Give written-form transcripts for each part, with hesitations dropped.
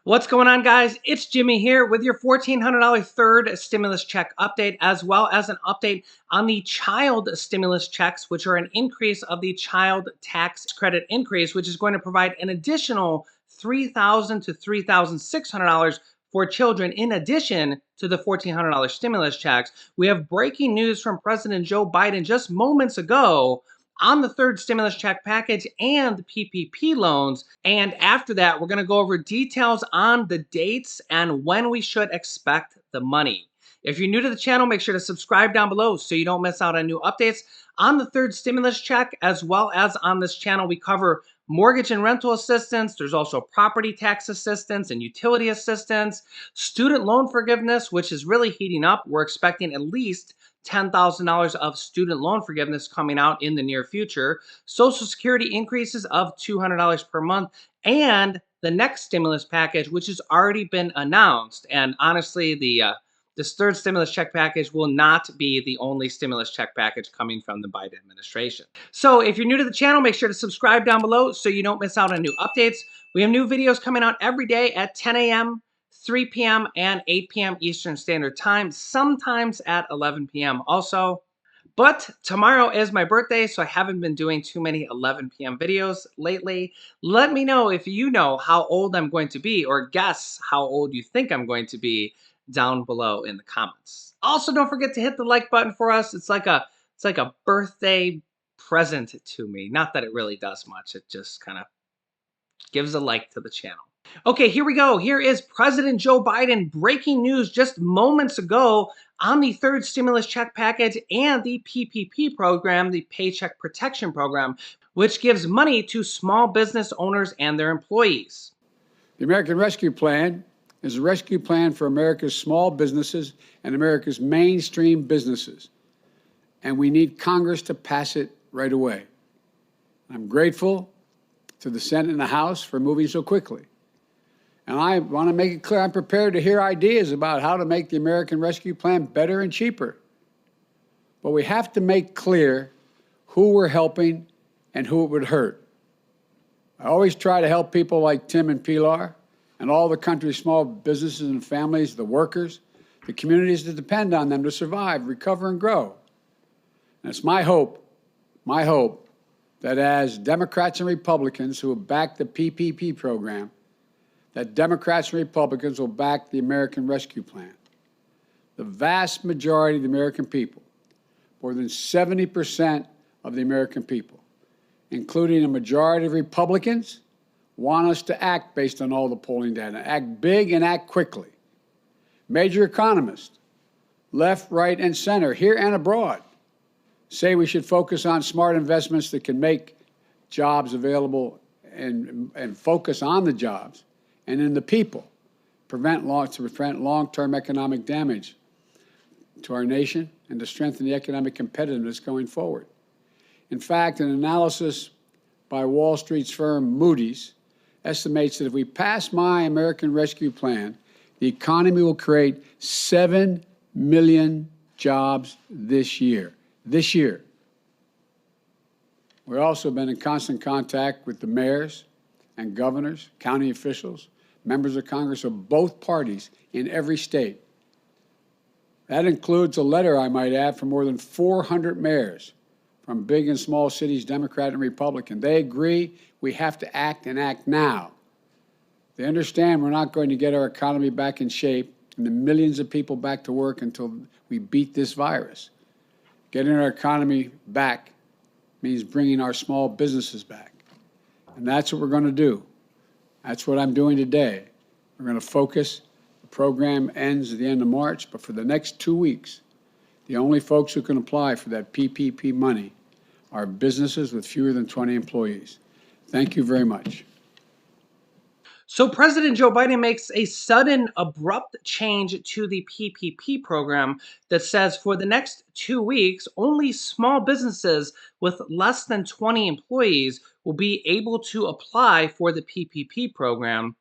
What's going on, guys? It's Jimmy here with your $1,400 third stimulus check update, as well as an update on the child stimulus checks, which are an increase of the child tax credit increase, which is going to provide an additional $3,000 to $3,600 for children, in addition to the $1,400 stimulus checks. We have breaking news from President Joe Biden just moments ago on the third stimulus check package and the PPP loans. And after that, we're going to go over details on the dates and when we should expect the money. If you're new to the channel, make sure to subscribe down below so you don't miss out on new updates on the third stimulus check, as well as on this channel. We cover mortgage and rental assistance. There's also property tax assistance and utility assistance, student loan forgiveness, which is really heating up. We're expecting at least $10,000 of student loan forgiveness coming out in the near future, Social Security increases of $200 per month, and the next stimulus package, which has already been announced. And honestly, this third stimulus check package will not be the only stimulus check package coming from the Biden administration. So if you're new to the channel, make sure to subscribe down below so you don't miss out on new updates. We have new videos coming out every day at 10 a.m., 3 p.m. and 8 p.m. Eastern Standard Time, sometimes at 11 p.m. also. But tomorrow is my birthday, so I haven't been doing too many 11 p.m. videos lately. Let me know if you know how old I'm going to be, or guess how old you think I'm going to be down below in the comments. Also, don't forget to hit the like button for us. It's like a birthday present to me. Not that it really does much. It just kind of gives a like to the channel. Okay, here we go. Here is President Joe Biden breaking news just moments ago on the third stimulus check package and the PPP program, the Paycheck Protection Program, which gives money to small business owners and their employees. The American Rescue Plan is a rescue plan for America's small businesses and America's mainstream businesses. And we need Congress to pass it right away. I'm grateful to the Senate and the House for moving so quickly. And I want to make it clear, I'm prepared to hear ideas about how to make the American Rescue Plan better and cheaper. But we have to make clear who we're helping and who it would hurt. I always try to help people like Tim and Pilar and all the country's small businesses and families, the workers, the communities that depend on them to survive, recover, and grow. And it's my hope that as Democrats and Republicans who have backed the PPP program, that Democrats and Republicans will back the American Rescue Plan. The vast majority of the American people, more than 70% of the American people, including a majority of Republicans, want us to act based on all the polling data, act big and act quickly. Major economists, left, right, and center, here and abroad, say we should focus on smart investments that can make jobs available and focus on the jobs and in the people, to prevent long-term economic damage to our nation and to strengthen the economic competitiveness going forward. In fact, an analysis by Wall Street's firm Moody's estimates that if we pass my American Rescue Plan, the economy will create 7 million jobs this year. This year. We've also been in constant contact with the mayors and governors, county officials, members of Congress of both parties in every state. That includes a letter, I might add, from more than 400 mayors from big and small cities, Democrat and Republican. They agree we have to act and act now. They understand we're not going to get our economy back in shape and the millions of people back to work until we beat this virus. Getting our economy back means bringing our small businesses back. And that's what we're going to do. That's what I'm doing today. We're going to focus. The program ends at the end of March, but for the next 2 weeks, the only folks who can apply for that PPP money are businesses with fewer than 20 employees. Thank you very much. So President Joe Biden makes a sudden, abrupt change to the PPP program that says for the next 2 weeks, only small businesses with less than 20 employees will be able to apply for the PPP program,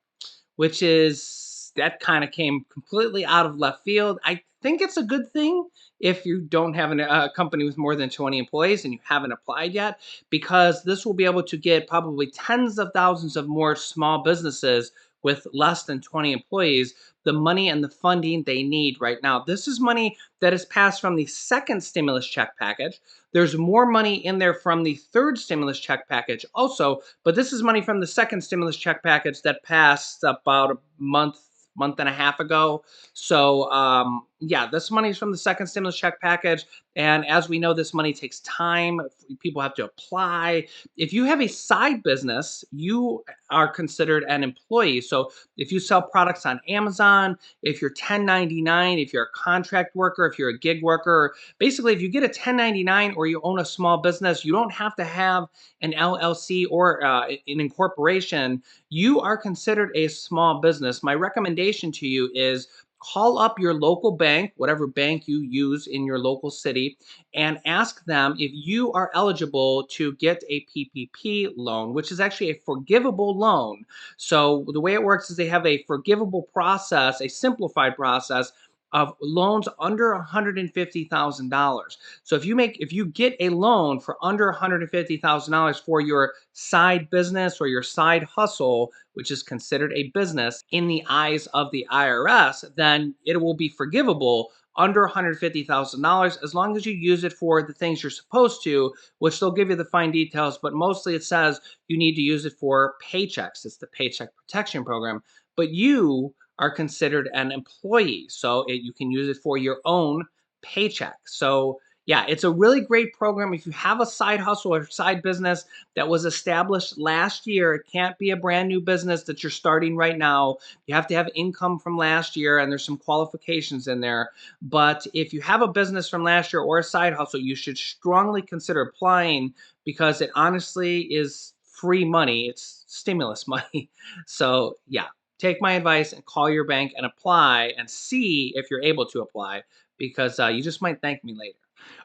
which is, that kind of came completely out of left field. I think it's a good thing if you don't have a company with more than 20 employees and you haven't applied yet, because this will be able to get probably tens of thousands of more small businesses with less than 20 employees the money and the funding they need right now. This is money that is passed from the second stimulus check package. There's more money in there from the third stimulus check package also, but this is money from the second stimulus check package that passed about a month and a half ago. So yeah, this money is from the second stimulus check package. And as we know, this money takes time. People have to apply. If you have a side business, you are considered an employee. So if you sell products on Amazon, if you're 1099, if you're a contract worker, if you're a gig worker, basically if you get a 1099 or you own a small business, you don't have to have an LLC or an incorporation. You are considered a small business. My recommendation to you is call up your local bank, whatever bank you use in your local city, and ask them if you are eligible to get a PPP loan, which is actually a forgivable loan. So the way it works is they have a forgivable process, a simplified process of loans under $150,000. So if you get a loan for under $150,000 for your side business or your side hustle, which is considered a business in the eyes of the IRS, then it will be forgivable under $150,000 as long as you use it for the things you're supposed to, which they'll give you the fine details, but mostly it says you need to use it for paychecks. It's the Paycheck Protection Program. But you are considered an employee, so you can use it for your own paycheck. So yeah, it's a really great program. If you have a side hustle or side business that was established last year, it can't be a brand new business that you're starting right now. You have to have income from last year, and there's some qualifications in there. But if you have a business from last year or a side hustle, you should strongly consider applying because it honestly is free money. It's stimulus money. So, yeah, take my advice and call your bank and apply and see if you're able to apply because you just might thank me later.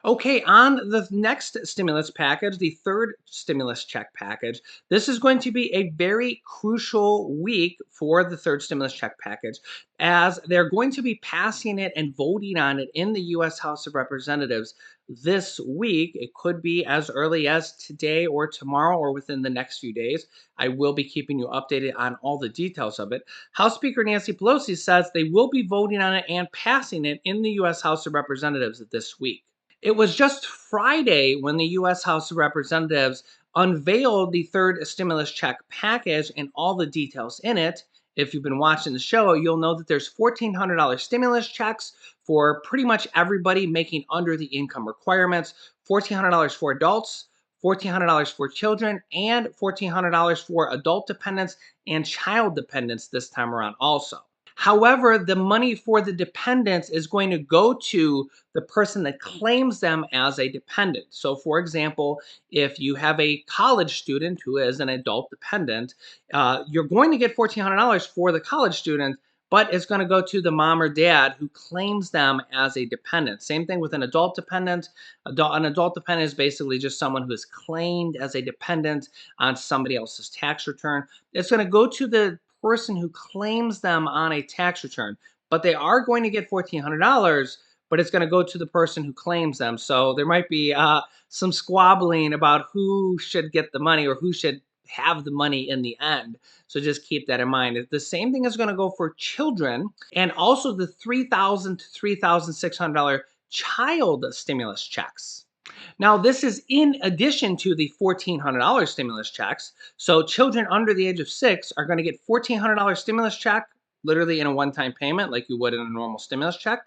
Okay, on the next stimulus package, the third stimulus check package, this is going to be a very crucial week for the third stimulus check package as they're going to be passing it and voting on it in the U.S. House of Representatives this week. It could be as early as today or tomorrow or within the next few days. I will be keeping you updated on all the details of it. House Speaker Nancy Pelosi says they will be voting on it and passing it in the U.S. House of Representatives this week. It was just Friday when the U.S. House of Representatives unveiled the third stimulus check package and all the details in it. If you've been watching the show, you'll know that there's $1,400 stimulus checks for pretty much everybody making under the income requirements, $1,400 for adults, $1,400 for children, and $1,400 for adult dependents and child dependents this time around also. However, the money for the dependents is going to go to the person that claims them as a dependent. So, for example, if you have a college student who is an adult dependent, you're going to get $1,400 for the college student, but it's going to go to the mom or dad who claims them as a dependent. Same thing with an adult dependent. An adult dependent is basically just someone who is claimed as a dependent on somebody else's tax return. It's going to go to the person who claims them on a tax return, but they are going to get $1,400, but it's going to go to the person who claims them. So there might be some squabbling about who should get the money or who should have the money in the end. So just keep that in mind. The same thing is going to go for children and also the $3,000 to $3,600 child stimulus checks. Now, this is in addition to the $1,400 stimulus checks. So, children under the age of 6 are going to get $1,400 stimulus check, literally in a one time payment, like you would in a normal stimulus check,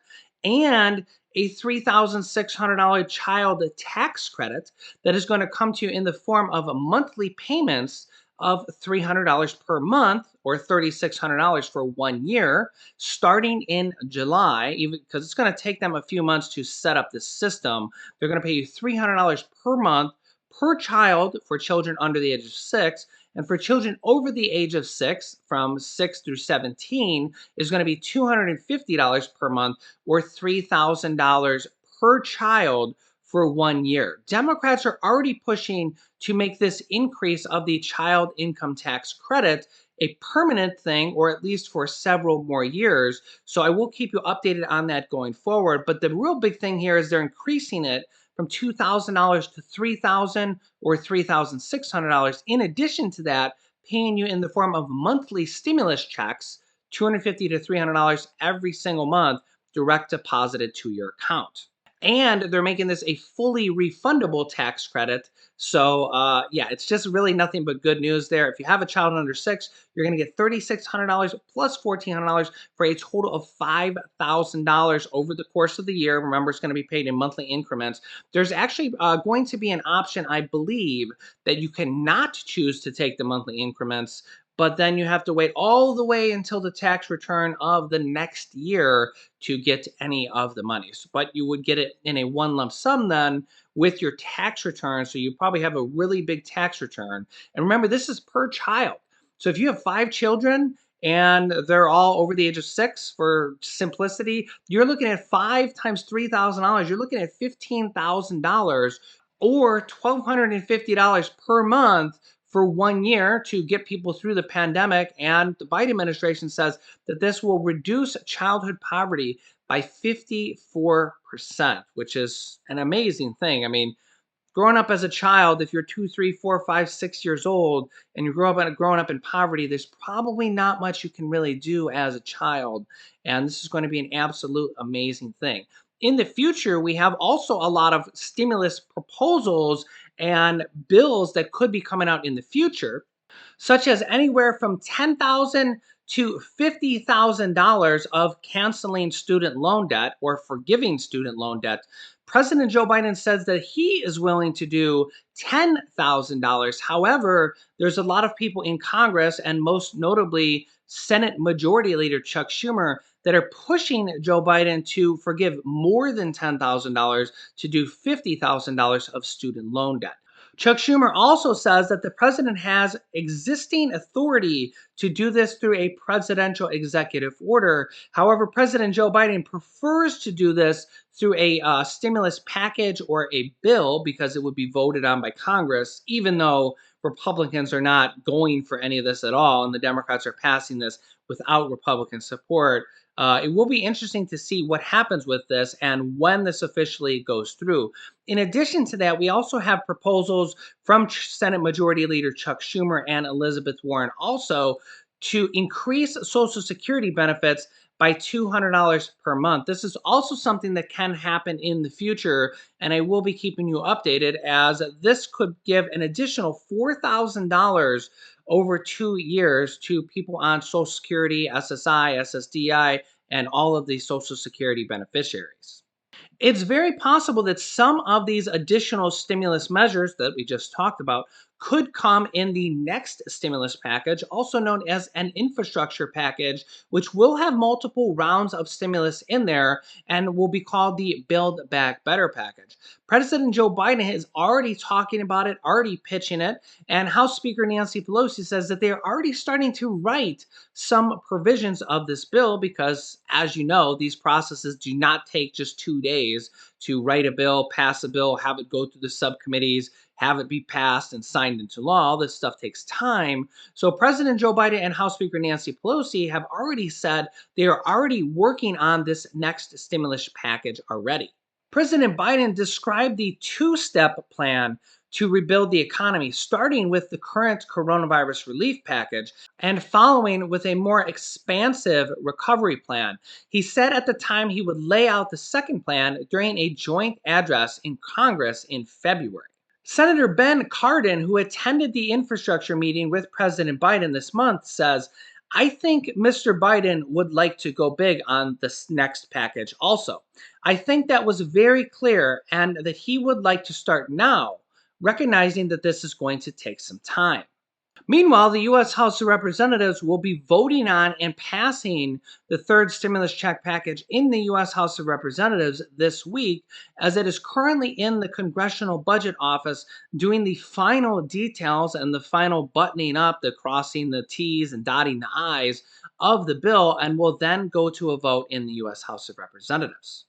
and a $3,600 child tax credit that is going to come to you in the form of monthly payments of $300 per month or $3,600 for 1 year, starting in July, even because it's going to take them a few months to set up this system. They're going to pay you $300 per month per child for children under the age of 6. And for children over the age of 6, from 6 through 17, is going to be $250 per month or $3,000 per child for 1 year. Democrats are already pushing to make this increase of the child income tax credit a permanent thing, or at least for several more years. So I will keep you updated on that going forward. But the real big thing here is they're increasing it from $2,000 to $3,000 or $3,600. In addition to that, paying you in the form of monthly stimulus checks, $250 to $300 every single month, direct deposited to your account. And they're making this a fully refundable tax credit. So, yeah, it's just really nothing but good news there. If you have a child under six, you're going to get $3,600 plus $1,400 for a total of $5,000 over the course of the year. Remember, it's going to be paid in monthly increments. There's actually going to be an option, I believe, that you cannot choose to take the monthly increments, but then you have to wait all the way until the tax return of the next year to get any of the monies. But you would get it in a one lump sum then with your tax return. So you probably have a really big tax return. And remember, this is per child. So if you have 5 children and they're all over the age of six, for simplicity, you're looking at 5 times $3,000. You're looking at $15,000 or $1,250 per month for 1 year to get people through the pandemic. And the Biden administration says that this will reduce childhood poverty by 54%, which is an amazing thing. I mean, growing up as a child, if you're 2, 3, 4, 5, 6 years old, and you growing up in poverty, there's probably not much you can really do as a child. And this is going to be an absolute amazing thing. In the future, we have also a lot of stimulus proposals and bills that could be coming out in the future, such as anywhere from $10,000 to $50,000 of canceling student loan debt or forgiving student loan debt. President Joe Biden says that he is willing to do $10,000. However, there's a lot of people in Congress, and most notably Senate Majority Leader Chuck Schumer, that are pushing Joe Biden to forgive more than $10,000 to do $50,000 of student loan debt. Chuck Schumer also says that the president has existing authority to do this through a presidential executive order. However, President Joe Biden prefers to do this through a stimulus package or a bill because it would be voted on by Congress, even though Republicans are not going for any of this at all, and the Democrats are passing this without Republican support. It will be interesting to see what happens with this and when this officially goes through. In addition to that, we also have proposals from Senate Majority Leader Chuck Schumer and Elizabeth Warren also to increase Social Security benefits by $200 per month. This is also something that can happen in the future, and I will be keeping you updated as this could give an additional $4,000 over 2 years to people on Social Security, SSI, SSDI, and all of the Social Security beneficiaries. It's very possible that some of these additional stimulus measures that we just talked about could come in the next stimulus package, also known as an infrastructure package, which will have multiple rounds of stimulus in there and will be called the Build Back Better package. President Joe Biden is already talking about it, already pitching it, and House Speaker Nancy Pelosi says that they are already starting to write some provisions of this bill because, as you know, these processes do not take just 2 days to write a bill, pass a bill, have it go through the subcommittees, have it be passed and signed into law. All this stuff takes time. So President Joe Biden and House Speaker Nancy Pelosi have already said they are already working on this next stimulus package already. President Biden described the two-step plan to rebuild the economy, starting with the current coronavirus relief package and following with a more expansive recovery plan. He said at the time he would lay out the second plan during a joint address in Congress in February. Senator Ben Cardin, who attended the infrastructure meeting with President Biden this month, says, I think Mr. Biden would like to go big on this next package also. I think that was very clear and that he would like to start now, recognizing that this is going to take some time. Meanwhile, the U.S. House of Representatives will be voting on and passing the third stimulus check package in the U.S. House of Representatives this week, as it is currently in the Congressional Budget Office doing the final details and the final buttoning up, the crossing the T's and dotting the I's of the bill, and will then go to a vote in the U.S. House of Representatives.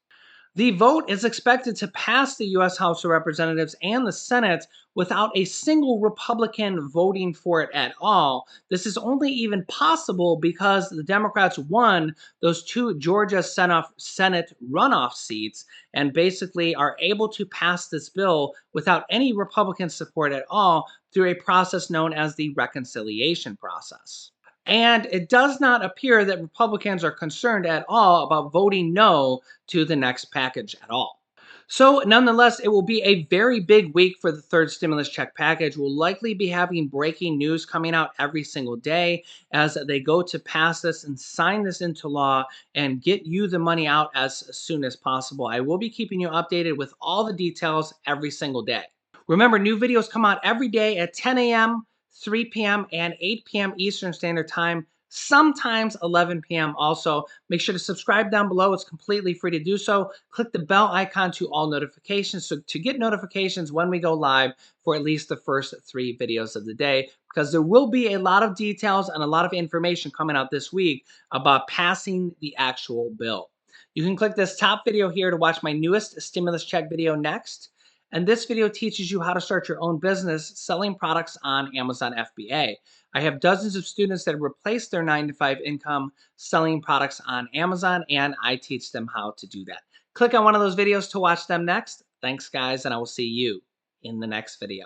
The vote is expected to pass the U.S. House of Representatives and the Senate without a single Republican voting for it at all. This is only even possible because the Democrats won those two Georgia Senate runoff seats and basically are able to pass this bill without any Republican support at all through a process known as the reconciliation process. And it does not appear that Republicans are concerned at all about voting no to the next package at all. So, nonetheless, it will be a very big week for the third stimulus check package. We'll likely be having breaking news coming out every single day as they go to pass this and sign this into law and get you the money out as soon as possible. I will be keeping you updated with all the details every single day. Remember, new videos come out every day at 10 a.m., 3 p.m., and 8 p.m. Eastern Standard Time, sometimes 11 p.m. also. Make sure to subscribe down below. It's completely free to do so. Click the bell icon to all notifications so to get notifications when we go live for at least the first 3 videos of the day, because there will be a lot of details and a lot of information coming out this week about passing the actual bill. You can click this top video here to watch my newest stimulus check video next. And this video teaches you how to start your own business selling products on Amazon FBA. I have dozens of students that have replaced their 9-to-5 income selling products on Amazon, and I teach them how to do that. Click on one of those videos to watch them next. Thanks, guys, and I will see you in the next video.